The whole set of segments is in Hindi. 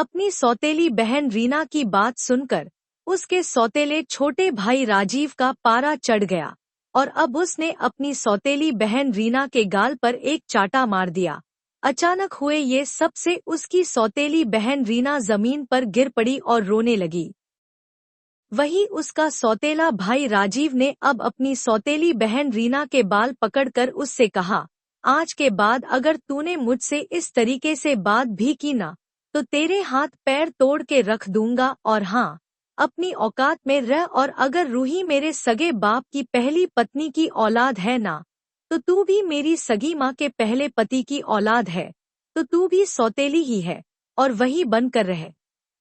अपनी सौतेली बहन रीना की बात सुनकर उसके सौतेले छोटे भाई राजीव का पारा चढ़ गया और अब उसने अपनी सौतेली बहन रीना के गाल पर एक चाटा मार दिया। अचानक हुए ये सब से उसकी सौतेली बहन रीना जमीन पर गिर पड़ी और रोने लगी। वहीं उसका सौतेला भाई राजीव ने अब अपनी सौतेली बहन रीना के बाल पकड़कर उससे कहा, आज के बाद अगर तूने मुझसे इस तरीके से बात भी की ना तो तेरे हाथ पैर तोड़ के रख दूंगा। और हाँ, अपनी औकात में रह, और अगर रूही मेरे सगे बाप की पहली पत्नी की औलाद है ना तो तू भी मेरी सगी माँ के पहले पति की औलाद है, तो तू भी सौतेली ही है और वही बनकर रहे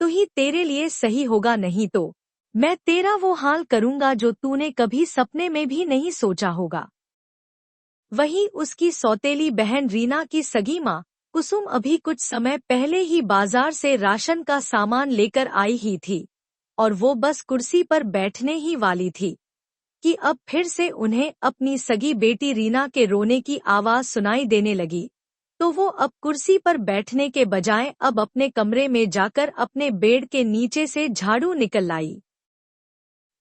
तो ही तेरे लिए सही होगा, नहीं तो मैं तेरा वो हाल करूंगा जो तूने कभी सपने में भी नहीं सोचा होगा। वहीं उसकी सौतेली बहन रीना की सगी माँ कुसुम अभी कुछ समय पहले ही बाजार से राशन का सामान लेकर आई ही थी और वो बस कुर्सी पर बैठने ही वाली थी कि अब फिर से उन्हें अपनी सगी बेटी रीना के रोने की आवाज सुनाई देने लगी। तो वो अब कुर्सी पर बैठने के बजाय अब अपने कमरे में जाकर अपने बेड के नीचे से झाड़ू निकल लाई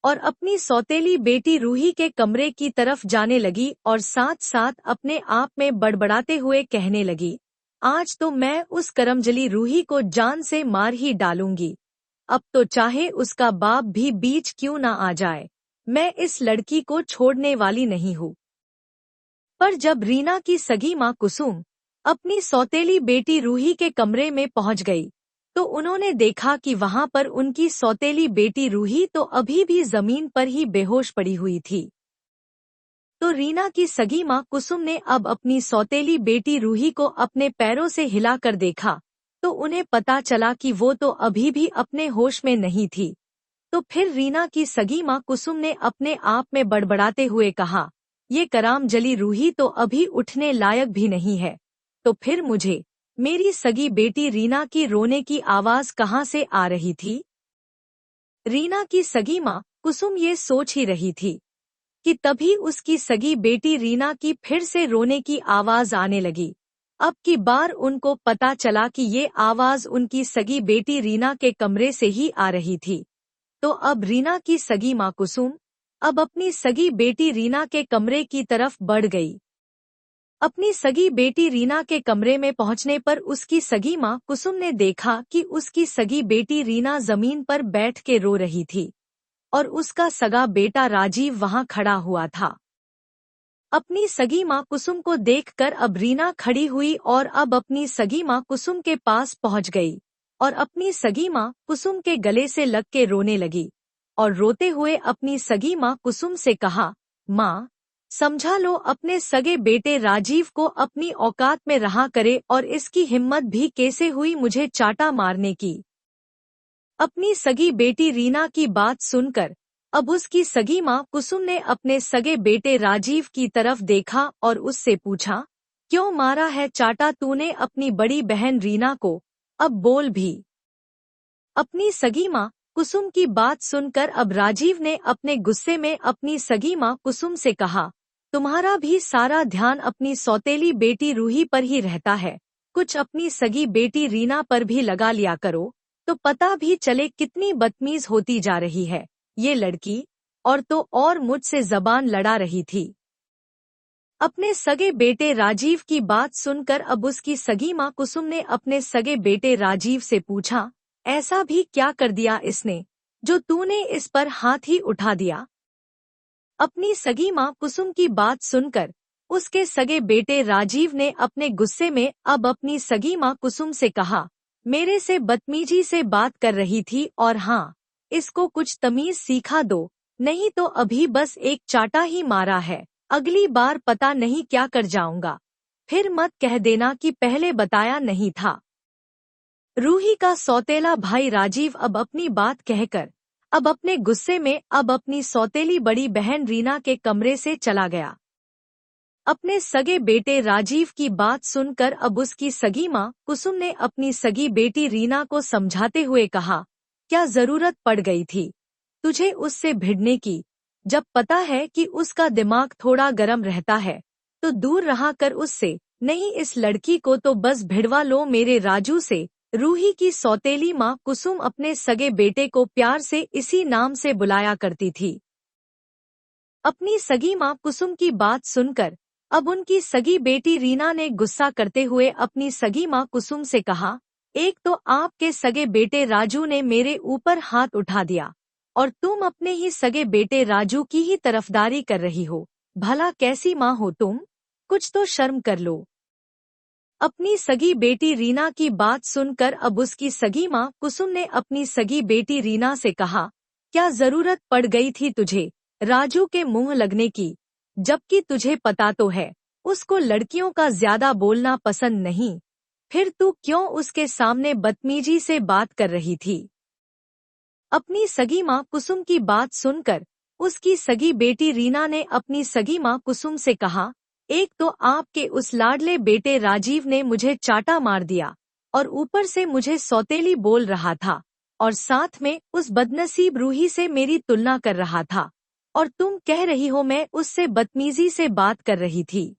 और अपनी सौतेली बेटी रूही के कमरे की तरफ जाने लगी और साथ साथ अपने आप में बड़बड़ाते हुए कहने लगी, आज तो मैं उस करमजली रूही को जान से मार ही डालूंगी। अब तो चाहे उसका बाप भी बीच क्यों ना आ जाए, मैं इस लड़की को छोड़ने वाली नहीं हूँ। पर जब रीना की सगी माँ कुसुम अपनी सौतेली बेटी रूही के कमरे में पहुंच गई तो उन्होंने देखा कि वहां पर उनकी सौतेली बेटी रूही तो अभी भी जमीन पर ही बेहोश पड़ी हुई थी। तो रीना की सगी माँ कुसुम ने अब अपनी सौतेली बेटी रूही को अपने पैरों से हिलाकर देखा तो उन्हें पता चला कि वो तो अभी भी अपने होश में नहीं थी। तो फिर रीना की सगी माँ कुसुम ने अपने आप में बड़बड़ाते हुए कहा, ये करामजली रूही तो अभी उठने लायक भी नहीं है, तो फिर मुझे मेरी सगी बेटी रीना की रोने की आवाज कहाँ से आ रही थी। रीना की सगी माँ कुसुम ये सोच ही रही थी कि तभी उसकी सगी बेटी रीना की फिर से रोने की आवाज आने लगी। अब की बार उनको पता चला कि ये आवाज उनकी सगी बेटी रीना के कमरे से ही आ रही थी। तो अब रीना की सगी माँ कुसुम अब अपनी सगी बेटी रीना के कमरे की तरफ बढ़ गई। अपनी सगी बेटी रीना के कमरे में पहुंचने पर उसकी सगी माँ कुसुम ने देखा कि उसकी सगी बेटी रीना जमीन पर बैठ के रो रही थी और उसका सगा बेटा राजीव वहां खड़ा हुआ था। अपनी सगी माँ कुसुम को देखकर अब रीना खड़ी हुई और अब अपनी सगी माँ कुसुम के पास पहुंच गई और अपनी सगी माँ कुसुम के गले से लग के रोने लगी और रोते हुए अपनी सगी माँ कुसुम से कहा, माँ समझा लो अपने सगे बेटे राजीव को अपनी औकात में रहा करे और इसकी हिम्मत भी कैसे हुई मुझे चाटा मारने की। अपनी सगी बेटी रीना की बात सुनकर अब उसकी सगी माँ कुसुम ने अपने सगे बेटे राजीव की तरफ देखा और उससे पूछा, क्यों मारा है चाटा तूने अपनी बड़ी बहन रीना को, अब बोल भी। अपनी सगी माँ कुसुम की बात सुनकर अब राजीव ने अपने गुस्से में अपनी सगी माँ कुसुम से कहा, तुम्हारा भी सारा ध्यान अपनी सौतेली बेटी रूही पर ही रहता है, कुछ अपनी सगी बेटी रीना पर भी लगा लिया करो तो पता भी चले कितनी बदतमीज होती जा रही है ये लड़की। और तो और मुझसे जबान लड़ा रही थी। अपने सगे बेटे राजीव की बात सुनकर अब उसकी सगी माँ कुसुम ने अपने सगे बेटे राजीव से पूछा, ऐसा भी क्या कर दिया इसने जो तूने इस पर हाथ ही उठा दिया। अपनी सगी माँ कुसुम की बात सुनकर उसके सगे बेटे राजीव ने अपने गुस्से में अब अपनी सगी माँ कुसुम से कहा, मेरे से बदतमीजी से बात कर रही थी और हाँ, इसको कुछ तमीज सीखा दो, नहीं तो अभी बस एक चाटा ही मारा है, अगली बार पता नहीं क्या कर जाऊंगा, फिर मत कह देना कि पहले बताया नहीं था। रूही का सौतेला भाई राजीव अब अपनी बात कहकर अब अपने गुस्से में अब अपनी सौतेली बड़ी बहन रीना के कमरे से चला गया। अपने सगे बेटे राजीव की बात सुनकर अब उसकी सगी माँ कुसुम ने अपनी सगी बेटी रीना को समझाते हुए कहा, क्या जरूरत पड़ गई थी तुझे उससे भिड़ने की, जब पता है कि उसका दिमाग थोड़ा गर्म रहता है तो दूर रहा कर उससे, नहीं इस लड़की को तो बस भिड़वा लो मेरे राजू से, रूही की सौतेली माँ कुसुम अपने सगे बेटे को प्यार से इसी नाम से बुलाया करती थी। अपनी सगी माँ कुसुम की बात सुनकर अब उनकी सगी बेटी रीना ने गुस्सा करते हुए अपनी सगी माँ कुसुम से कहा, एक तो आपके सगे बेटे राजू ने मेरे ऊपर हाथ उठा दिया और तुम अपने ही सगे बेटे राजू की ही तरफदारी कर रही हो। भला कैसी माँ हो तुम? कुछ तो शर्म कर लो। अपनी सगी बेटी रीना की बात सुनकर अब उसकी सगी माँ कुसुम ने अपनी सगी बेटी रीना से कहा, क्या जरूरत पड़ गई थी तुझे राजू के मुंह लगने की, जबकि तुझे पता तो है उसको लड़कियों का ज्यादा बोलना पसंद नहीं, फिर तू क्यों उसके सामने बदतमीजी से बात कर रही थी? अपनी सगी माँ कुसुम की बात सुनकर उसकी सगी बेटी रीना ने अपनी सगी माँ कुसुम से कहा, एक तो आपके उस लाडले बेटे राजीव ने मुझे चाटा मार दिया और ऊपर से मुझे सौतेली बोल रहा था और साथ में उस बदनसीब रूही से मेरी तुलना कर रहा था और तुम कह रही हो मैं उससे बदतमीजी से बात कर रही थी।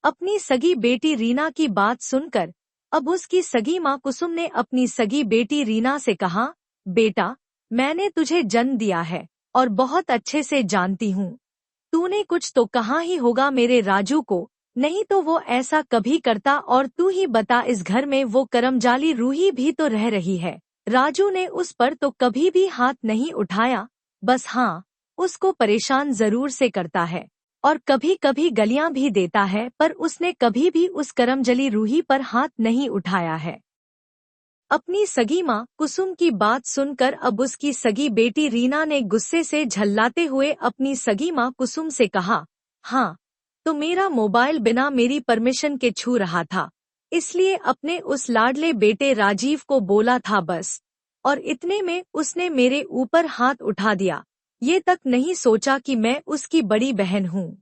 अपनी सगी बेटी रीना की बात सुनकर अब उसकी सगी माँ कुसुम ने अपनी सगी बेटी रीना से कहा, बेटा मैंने तुझे जन्म दिया है और बहुत अच्छे से जानती हूँ, तूने कुछ तो कहा ही होगा मेरे राजू को, नहीं तो वो ऐसा कभी करता। और तू ही बता, इस घर में वो करमजाली रूही भी तो रह रही है, राजू ने उस पर तो कभी भी हाथ नहीं उठाया, बस हाँ उसको परेशान जरूर से करता है और कभी कभी गलियां भी देता है, पर उसने कभी भी उस करमजली रूही पर हाथ नहीं उठाया है। अपनी सगी माँ कुसुम की बात सुनकर अब उसकी सगी बेटी रीना ने गुस्से से झल्लाते हुए अपनी सगी माँ कुसुम से कहा, हाँ तो मेरा मोबाइल बिना मेरी परमिशन के छू रहा था, इसलिए अपने उस लाडले बेटे राजीव को बोला था बस, और इतने में उसने मेरे ऊपर हाथ उठा दिया, ये तक नहीं सोचा कि मैं उसकी बड़ी बहन हूँ।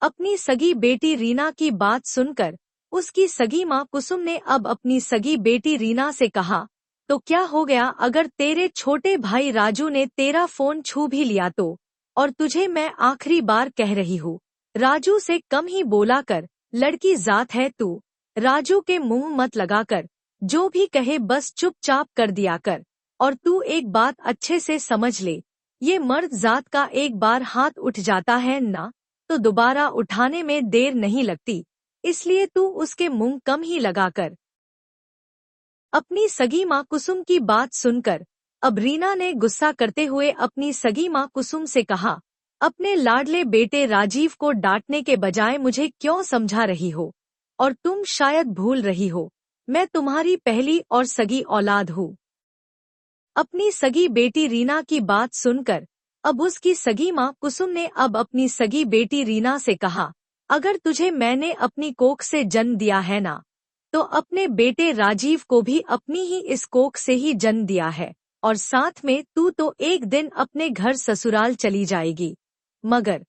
अपनी सगी बेटी रीना की बात सुनकर उसकी सगी माँ कुसुम ने अब अपनी सगी बेटी रीना से कहा, तो क्या हो गया अगर तेरे छोटे भाई राजू ने तेरा फोन छू भी लिया तो? और तुझे मैं आखिरी बार कह रही हूँ, राजू से कम ही बोला कर, लड़की जात है तू, राजू के मुंह मत लगाकर, जो भी कहे बस चुपचाप कर दिया कर। और तू एक बात अच्छे से समझ ले, ये मर्द जात का एक बार हाथ उठ जाता है ना, तो दोबारा उठाने में देर नहीं लगती, इसलिए तू उसके मुंह कम ही लगा कर। अपनी सगी माँ कुसुम की बात सुनकर अब रीना ने गुस्सा करते हुए अपनी सगी माँ कुसुम से कहा, अपने लाडले बेटे राजीव को डांटने के बजाय मुझे क्यों समझा रही हो? और तुम शायद भूल रही हो, मैं तुम्हारी पहली और सगी औलाद हूँ। अपनी सगी बेटी रीना की बात सुनकर अब उसकी सगी माँ कुसुम ने अब अपनी सगी बेटी रीना से कहा, अगर तुझे मैंने अपनी कोख से जन्म दिया है ना, तो अपने बेटे राजीव को भी अपनी ही इस कोख से ही जन्म दिया है, और साथ में तू तो एक दिन अपने घर ससुराल चली जाएगी, मगर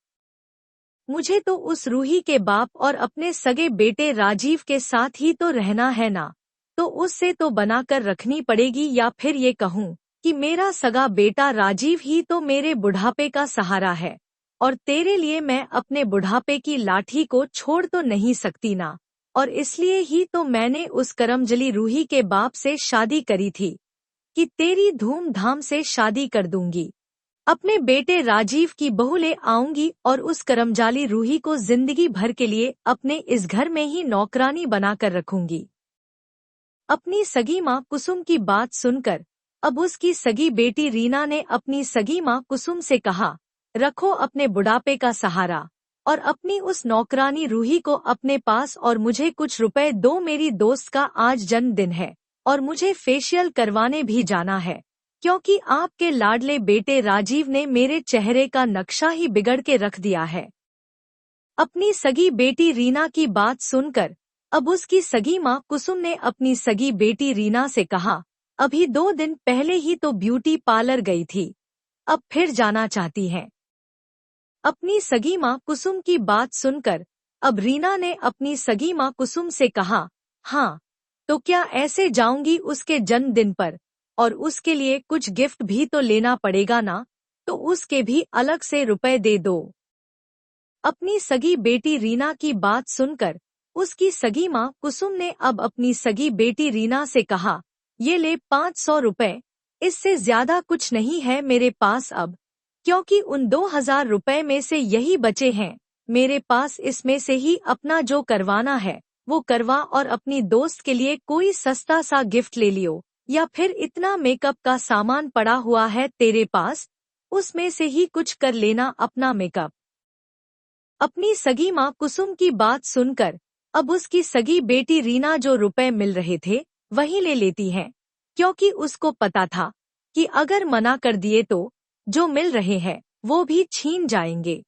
मुझे तो उस रूही के बाप और अपने सगे बेटे राजीव के साथ ही तो रहना है ना, तो उससे तो बनाकर रखनी पड़ेगी, या फिर ये कहूँ कि मेरा सगा बेटा राजीव ही तो मेरे बुढ़ापे का सहारा है, और तेरे लिए मैं अपने बुढ़ापे की लाठी को छोड़ तो नहीं सकती ना, और इसलिए ही तो मैंने उस करमजली रूही के बाप से शादी करी थी कि तेरी धूमधाम से शादी कर दूंगी, अपने बेटे राजीव की बहू ले आऊंगी और उस करमजाली रूही को जिंदगी भर के लिए अपने इस घर में ही नौकरानी बनाकर रखूंगी। अपनी सगी माँ कुसुम की बात सुनकर अब उसकी सगी बेटी रीना ने अपनी सगी माँ कुसुम से कहा, रखो अपने बुढ़ापे का सहारा और अपनी उस नौकरानी रूही को अपने पास, और मुझे कुछ रुपए दो, मेरी दोस्त का आज जन्मदिन है और मुझे फेशियल करवाने भी जाना है, क्योंकि आपके लाडले बेटे राजीव ने मेरे चेहरे का नक्शा ही बिगड़ के रख दिया है। अपनी सगी बेटी रीना की बात सुनकर अब उसकी सगी माँ कुसुम ने अपनी सगी बेटी रीना से कहा, अभी 2 दिन पहले ही तो ब्यूटी पार्लर गई थी, अब फिर जाना चाहती है। अपनी सगी माँ कुसुम की बात सुनकर अब रीना ने अपनी सगी माँ कुसुम से कहा, हाँ तो क्या ऐसे जाऊंगी उसके जन्मदिन पर, और उसके लिए कुछ गिफ्ट भी तो लेना पड़ेगा ना, तो उसके भी अलग से रुपए दे दो। अपनी सगी बेटी रीना की बात सुनकर उसकी सगी माँ कुसुम ने अब अपनी सगी बेटी रीना से कहा, ये ले 500 रुपए, इससे ज्यादा कुछ नहीं है मेरे पास अब, क्योंकि उन 2000 रुपए में से यही बचे हैं। मेरे पास इसमें से ही अपना जो करवाना है वो करवा, और अपनी दोस्त के लिए कोई सस्ता सा गिफ्ट ले लियो, या फिर इतना मेकअप का सामान पड़ा हुआ है तेरे पास, उसमें से ही कुछ कर लेना अपना मेकअप। अपनी सगी माँ कुसुम की बात सुनकर अब उसकी सगी बेटी रीना जो रुपए मिल रहे थे वही ले लेती है, क्योंकि उसको पता था कि अगर मना कर दिए तो जो मिल रहे हैं वो भी छीन जाएंगे।